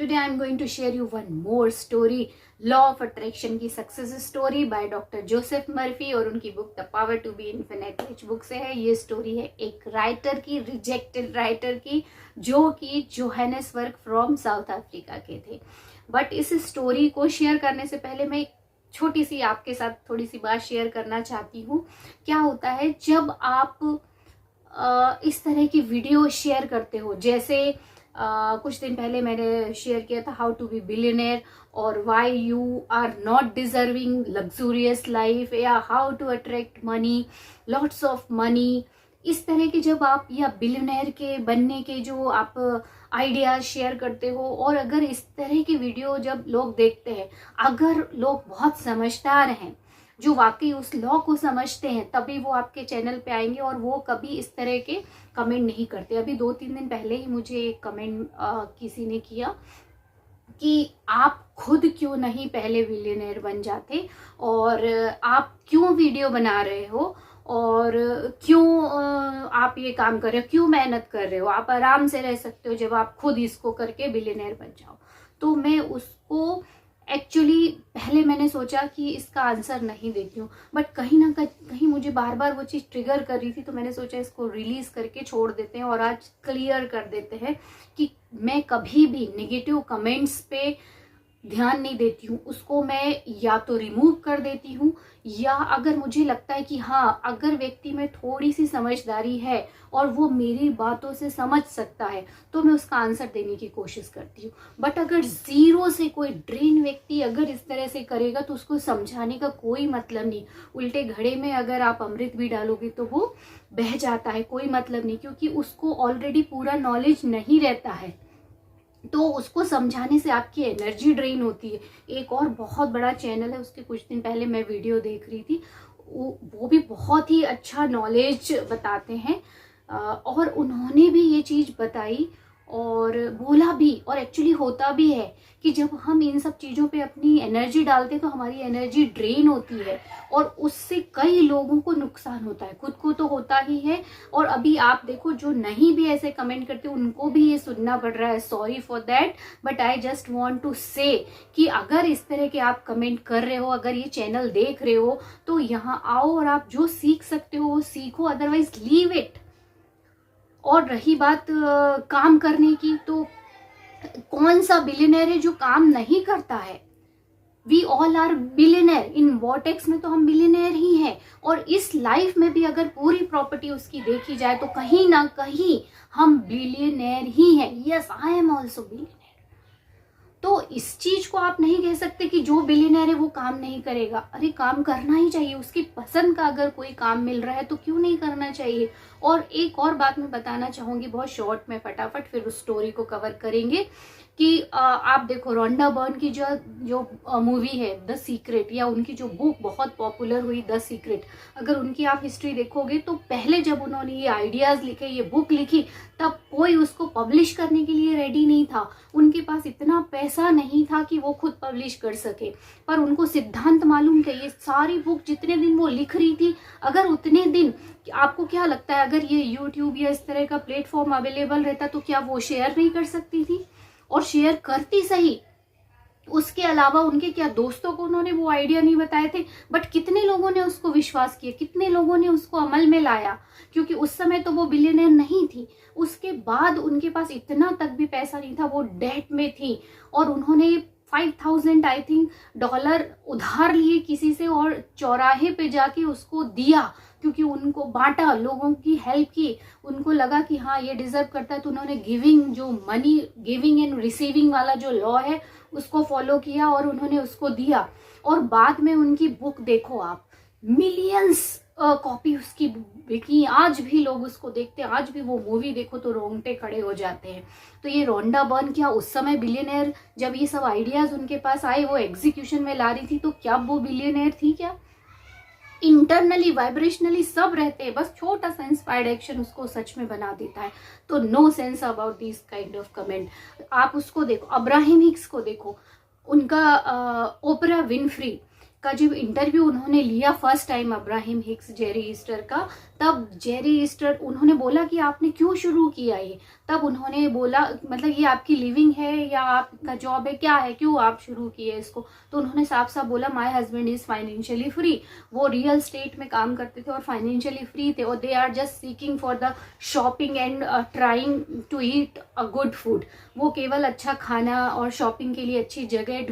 Today I am going to share you one more story, law of attraction की success story by doctor Joseph Murphy और उनकी book the power to be infinite rich book से है। ये story है एक writer की, rejected writer की, जो कि जोहानिसबर्ग फ्रॉम साउथ अफ्रीका के थे। बट इस स्टोरी को शेयर करने से पहले मैं एक छोटी सी आपके साथ थोड़ी सी बात शेयर करना चाहती हूँ। क्या होता है जब आप इस तरह की वीडियो शेयर करते हो, जैसे कुछ दिन पहले मैंने शेयर किया था हाउ टू बी बिलियनियर और why you are not deserving luxurious life, या how to attract money, lots of money. इस तरह के जब आप या बिलियनियर के बनने के जो आप आइडियाज शेयर करते हो, और अगर इस तरह की वीडियो जब लोग देखते हैं, अगर लोग बहुत समझदार हैं जो वाकई उस लॉ को समझते हैं, तभी वो आपके चैनल पे आएंगे और वो कभी इस तरह के कमेंट नहीं करते। अभी 2-3 दिन पहले ही मुझे एक कमेंट किसी ने किया कि आप खुद क्यों नहीं पहले बिलियनियर बन जाते, और आप क्यों वीडियो बना रहे हो, और क्यों आप ये काम कर रहे हो, क्यों मेहनत कर रहे हो, आप आराम से रह सकते हो जब आप खुद इसको करके बिलियनियर बन जाओ। तो मैं उसको एक्चुअली पहले मैंने सोचा कि इसका आंसर नहीं देती हूँ, बट कहीं ना कहीं मुझे बार बार वो चीज़ ट्रिगर कर रही थी, तो मैंने सोचा इसको रिलीज करके छोड़ देते हैं और आज क्लियर कर देते हैं कि मैं कभी भी नेगेटिव कमेंट्स पे ध्यान नहीं देती हूँ। उसको मैं या तो रिमूव कर देती हूँ, या अगर मुझे लगता है कि हाँ, अगर व्यक्ति में थोड़ी सी समझदारी है और वो मेरी बातों से समझ सकता है, तो मैं उसका आंसर देने की कोशिश करती हूँ। बट अगर जीरो से कोई ड्रेन व्यक्ति अगर इस तरह से करेगा, तो उसको समझाने का कोई मतलब नहीं। उल्टे घड़े में अगर आप अमृत भी डालोगे तो वो बह जाता है, कोई मतलब नहीं, क्योंकि उसको ऑलरेडी पूरा नॉलेज नहीं रहता है। तो उसको समझाने से आपकी एनर्जी ड्रेन होती है। एक और बहुत बड़ा चैनल है, उसके कुछ दिन पहले मैं वीडियो देख रही थी, वो भी बहुत ही अच्छा नॉलेज बताते हैं, और उन्होंने भी ये चीज़ बताई और बोला भी, और एक्चुअली होता भी है कि जब हम इन सब चीज़ों पे अपनी एनर्जी डालते हैं तो हमारी एनर्जी ड्रेन होती है, और उससे कई लोगों को नुकसान होता है, खुद को तो होता ही है। और अभी आप देखो, जो नहीं भी ऐसे कमेंट करते उनको भी ये सुनना पड़ रहा है, sorry for that, but I just want to say कि अगर इस तरह के आप कमेंट कर रहे हो, अगर ये चैनल देख रहे हो, तो यहाँ आओ और आप जो सीख सकते हो वो सीखो, अदरवाइज लीव इट। और रही बात काम करने की, तो कौन सा बिलियनर है जो काम नहीं करता है? We all are billionaire. इन वॉटेक्स में तो हम बिलियनर ही हैं, और इस लाइफ में भी अगर पूरी प्रॉपर्टी उसकी देखी जाए तो कहीं ना कहीं हम बिलियनर ही हैं। Yes, I am also billionaire. तो इस चीज को आप नहीं कह सकते कि जो बिलियनर है वो काम नहीं करेगा। अरे, काम करना ही चाहिए, उसकी पसंद का अगर कोई काम मिल रहा है तो क्यों नहीं करना चाहिए। और एक और बात मैं बताना चाहूंगी बहुत शॉर्ट में, फटाफट, फिर उस स्टोरी को कवर करेंगे कि आप देखो रोंडा बर्न की जो मूवी है द सीक्रेट, या उनकी जो बुक बहुत पॉपुलर हुई द सीक्रेट, अगर उनकी आप हिस्ट्री देखोगे तो पहले जब उन्होंने ये आइडियाज लिखे, ये बुक लिखी, तब कोई उसको पब्लिश करने के लिए रेडी नहीं था। उनके पास इतना पैसा नहीं था कि वो खुद पब्लिश कर सके, पर उनको सिद्धांत मालूम थे। ये सारी बुक जितने दिन वो लिख रही थी, अगर उतने दिन, आपको क्या लगता है अगर ये यूट्यूब या इस तरह का प्लेटफॉर्म अवेलेबल रहता तो क्या वो शेयर नहीं कर सकती थी? और शेयर करती सही, उसके अलावा उनके क्या दोस्तों को उन्होंने वो आइडिया नहीं बताए थे, बट कितने लोगों ने उसको विश्वास किया, कितने लोगों ने उसको अमल में लाया, क्योंकि उस समय तो वो बिलियनर नहीं थी। उसके बाद उनके पास इतना तक भी पैसा नहीं था, वो डेट में थी, और उन्होंने 5000 आई थिंक डॉलर उधार लिए किसी से, और चौराहे पे जाके उसको दिया, क्योंकि उनको बांटा, लोगों की हेल्प की, उनको लगा कि हाँ ये डिजर्व करता है, तो उन्होंने गिविंग, जो मनी गिविंग एंड रिसीविंग वाला जो लॉ है उसको फॉलो किया और उन्होंने उसको दिया। और बाद में उनकी बुक देखो आप, मिलियंस कॉपी उसकी बिकी, आज भी लोग उसको देखते हैं, आज भी वो मूवी देखो तो रोंगटे खड़े हो जाते हैं। तो ये रोंडा बर्न क्या उस समय बिलियनर, जब ये सब आइडियाज उनके पास आए, वो एग्जीक्यूशन में ला रही थी, तो क्या वो बिलियनर थी? क्या इंटरनली वाइब्रेशनली सब रहते हैं, बस छोटा सा इंस्पायर्ड एक्शन उसको सच में बना देता है। तो no sense about this kind of comment. आप उसको देखो, अब्राहम हिक्स को देखो, उनका ओपरा विनफ्री का जब इंटरव्यू उन्होंने लिया first time, Abraham Hicks, Jerry Easter का, तब जेरी ईस्टर उन्होंने बोला कि आपने क्यों शुरू किया ये, तब उन्होंने बोला मतलब ये आपकी लिविंग है या आपका जॉब है, क्या है, क्यों आप शुरू किए इसको। तो उन्होंने साफ साफ बोला my husband is financially free. वो रियल स्टेट में काम करते थे और फाइनेंशियली फ्री थे और they are just seeking for the shopping and trying to eat a good food. वो केवल अच्छा खाना और शॉपिंग के लिए अच्छी जगह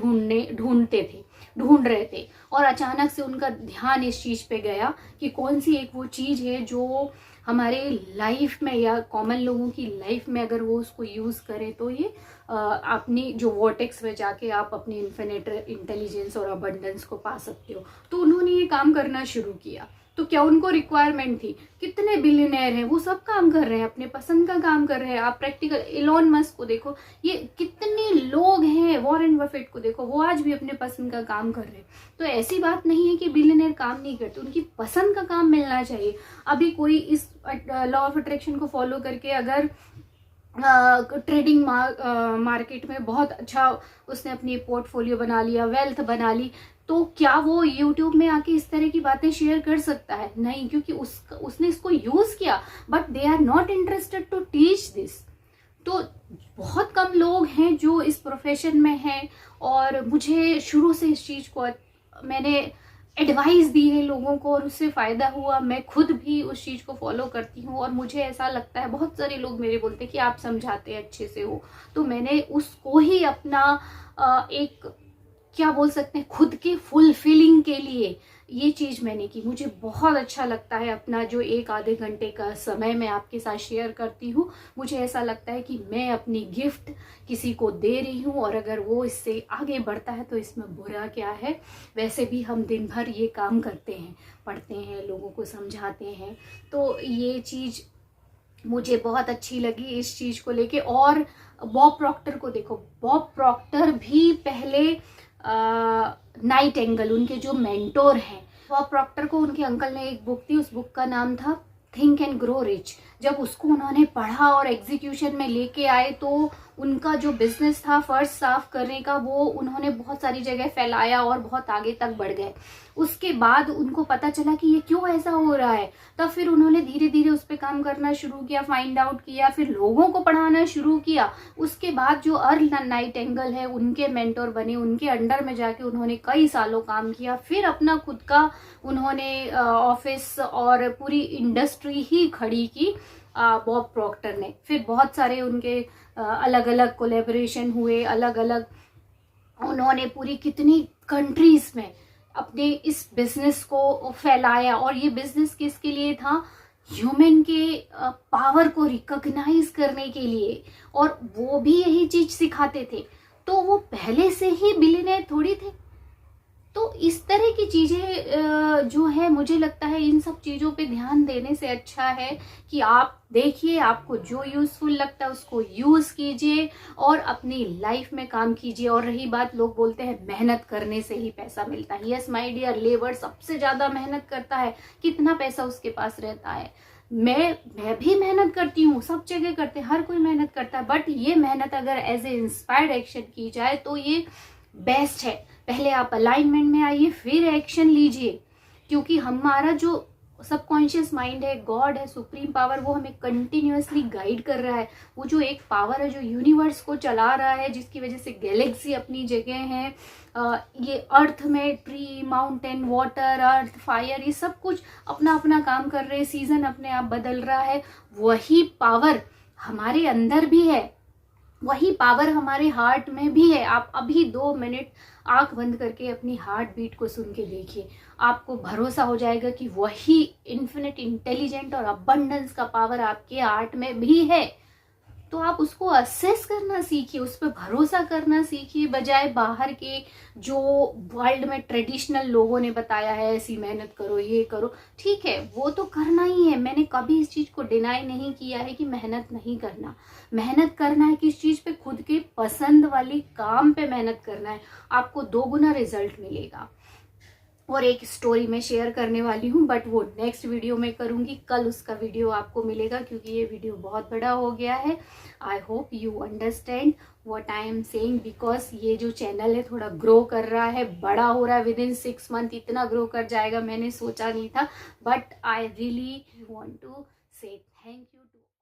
ढूंढ रहे थे। और अचानक से उनका ध्यान इस चीज़ पे गया कि कौन सी एक वो चीज़ है जो हमारे लाइफ में या कॉमन लोगों की लाइफ में अगर वो उसको यूज़ करें तो ये अपनी जो वॉर्टेक्स में जाके आप अपनी इन्फिनिट इंटेलिजेंस और अबंडेंस को पा सकते हो। तो उन्होंने ये काम करना शुरू किया। तो क्या उनको रिक्वायरमेंट थी? कितने बिलियनर हैं, वो सब काम कर रहे हैं, अपने पसंद का काम कर रहे हैं। आप प्रैक्टिकल इलॉन मस्क को देखो, ये कितने लोग हैं, वॉरेन बफेट को देखो, वो आज भी अपने पसंद का काम कर रहे हैं। तो ऐसी बात नहीं है कि बिलियनर काम नहीं करते, उनकी पसंद का काम मिलना चाहिए। अभी कोई इस लॉ ऑफ अट्रैक्शन को फॉलो करके अगर ट्रेडिंग मार्केट में बहुत अच्छा उसने अपनी पोर्टफोलियो बना लिया, वेल्थ बना ली, तो क्या वो यूट्यूब में आके इस तरह की बातें शेयर कर सकता है? नहीं, क्योंकि उसने इसको यूज किया, but they are not interested to teach this. तो बहुत कम लोग हैं जो इस प्रोफेशन में हैं और मुझे शुरू से इस चीज को मैंने एडवाइस दी है लोगों को और उससे फ़ायदा हुआ। मैं खुद भी उस चीज़ को फॉलो करती हूँ और मुझे ऐसा लगता है, बहुत सारे लोग मेरे बोलते हैं कि आप समझाते हैं अच्छे से हो, तो मैंने उसको ही अपना एक क्या बोल सकते हैं खुद के फुलफिलिंग के लिए ये चीज़ मैंने की। मुझे बहुत अच्छा लगता है अपना जो 1 आधे घंटे का समय मैं आपके साथ शेयर करती हूँ। मुझे ऐसा लगता है कि मैं अपनी गिफ्ट किसी को दे रही हूँ और अगर वो इससे आगे बढ़ता है तो इसमें बुरा क्या है। वैसे भी हम दिन भर ये काम करते हैं, पढ़ते हैं, लोगों को समझाते हैं। तो ये चीज़ मुझे बहुत अच्छी लगी इस चीज़ को लेके। और बॉब प्रॉक्टर को देखो, बॉब प्रॉक्टर भी पहले नाइटिंगेल उनके जो मेंटोर हैं, बॉब प्रॉक्टर को उनके अंकल ने एक बुक दी, उस बुक का नाम था थिंक एंड ग्रो रिच। जब उसको उन्होंने पढ़ा और एग्जीक्यूशन में लेके आए तो उनका जो बिजनेस था फर्श साफ करने का, वो उन्होंने बहुत सारी जगह फैलाया और बहुत आगे तक बढ़ गए। उसके बाद उनको पता चला कि ये क्यों ऐसा हो रहा है, तब फिर उन्होंने धीरे धीरे उस पर काम करना शुरू किया, फाइंड आउट किया, फिर लोगों को पढ़ाना शुरू किया। उसके बाद जो अर्ल नाइटिंगेल है उनके मेंटोर बने, उनके अंडर में जाके उन्होंने कई सालों काम किया, फिर अपना खुद का उन्होंने ऑफिस और पूरी इंडस्ट्री ही खड़ी की बॉब प्रॉक्टर ने। फिर बहुत सारे उनके अलग अलग कोलैबोरेशन हुए, अलग अलग उन्होंने पूरी कितनी कंट्रीज में अपने इस बिजनेस को फैलाया। और ये बिजनेस किसके लिए था? ह्यूमन के पावर को रिकॉग्नाइज करने के लिए, और वो भी यही चीज सिखाते थे। तो वो पहले से ही बिलियनर थोड़ी थे। तो इस तरह की चीजें जो है, मुझे लगता है इन सब चीजों पे ध्यान देने से अच्छा है कि आप देखिए, आपको जो यूजफुल लगता है उसको यूज कीजिए और अपनी लाइफ में काम कीजिए। और रही बात, लोग बोलते हैं मेहनत करने से ही पैसा मिलता है। यस माय डियर, लेबर सबसे ज्यादा मेहनत करता है, कितना पैसा उसके पास रहता है। मैं भी मेहनत करती हूँ, सब जगह करते हैं, हर कोई मेहनत करता है, बट ये मेहनत अगर एज ए इंस्पायर्ड एक्शन की जाए तो ये बेस्ट है। पहले आप अलाइनमेंट में आइए, फिर एक्शन लीजिए, क्योंकि हमारा जो सबकॉन्शियस माइंड है, गॉड है, सुप्रीम पावर, वो हमें कंटिन्यूअसली गाइड कर रहा है। वो जो एक पावर है जो यूनिवर्स को चला रहा है, जिसकी वजह से गैलेक्सी अपनी जगह है, ये अर्थ में ट्री, माउंटेन, वाटर, अर्थ, फायर, ये सब कुछ अपना अपना काम कर रहे हैं, सीजन अपने आप बदल रहा है। वही पावर हमारे अंदर भी है, वही पावर हमारे हार्ट में भी है। आप अभी 2 मिनट आंख बंद करके अपनी हार्ट बीट को सुन के देखिए, आपको भरोसा हो जाएगा कि वही इन्फिनिट इंटेलिजेंट और अबंडेंस का पावर आपके हार्ट में भी है। तो आप उसको असेस करना सीखिए, उस पर भरोसा करना सीखिए, बजाय बाहर के जो वर्ल्ड में ट्रेडिशनल लोगों ने बताया है, ऐसी मेहनत करो, ये करो। ठीक है, वो तो करना ही है, मैंने कभी इस चीज को डिनाई नहीं किया है कि मेहनत नहीं करना। मेहनत करना है किस चीज पे? खुद के पसंद वाली काम पे मेहनत करना है, आपको 2 गुना रिजल्ट मिलेगा। और एक स्टोरी मैं शेयर करने वाली हूँ, बट वो नेक्स्ट वीडियो में करूँगी। कल उसका वीडियो आपको मिलेगा क्योंकि ये वीडियो बहुत बड़ा हो गया है। I hope you understand what I am saying, because ये जो चैनल है थोड़ा ग्रो कर रहा है, बड़ा हो रहा है। विद इन 6 मंथ इतना ग्रो कर जाएगा मैंने सोचा नहीं था, but I really want to say thank you.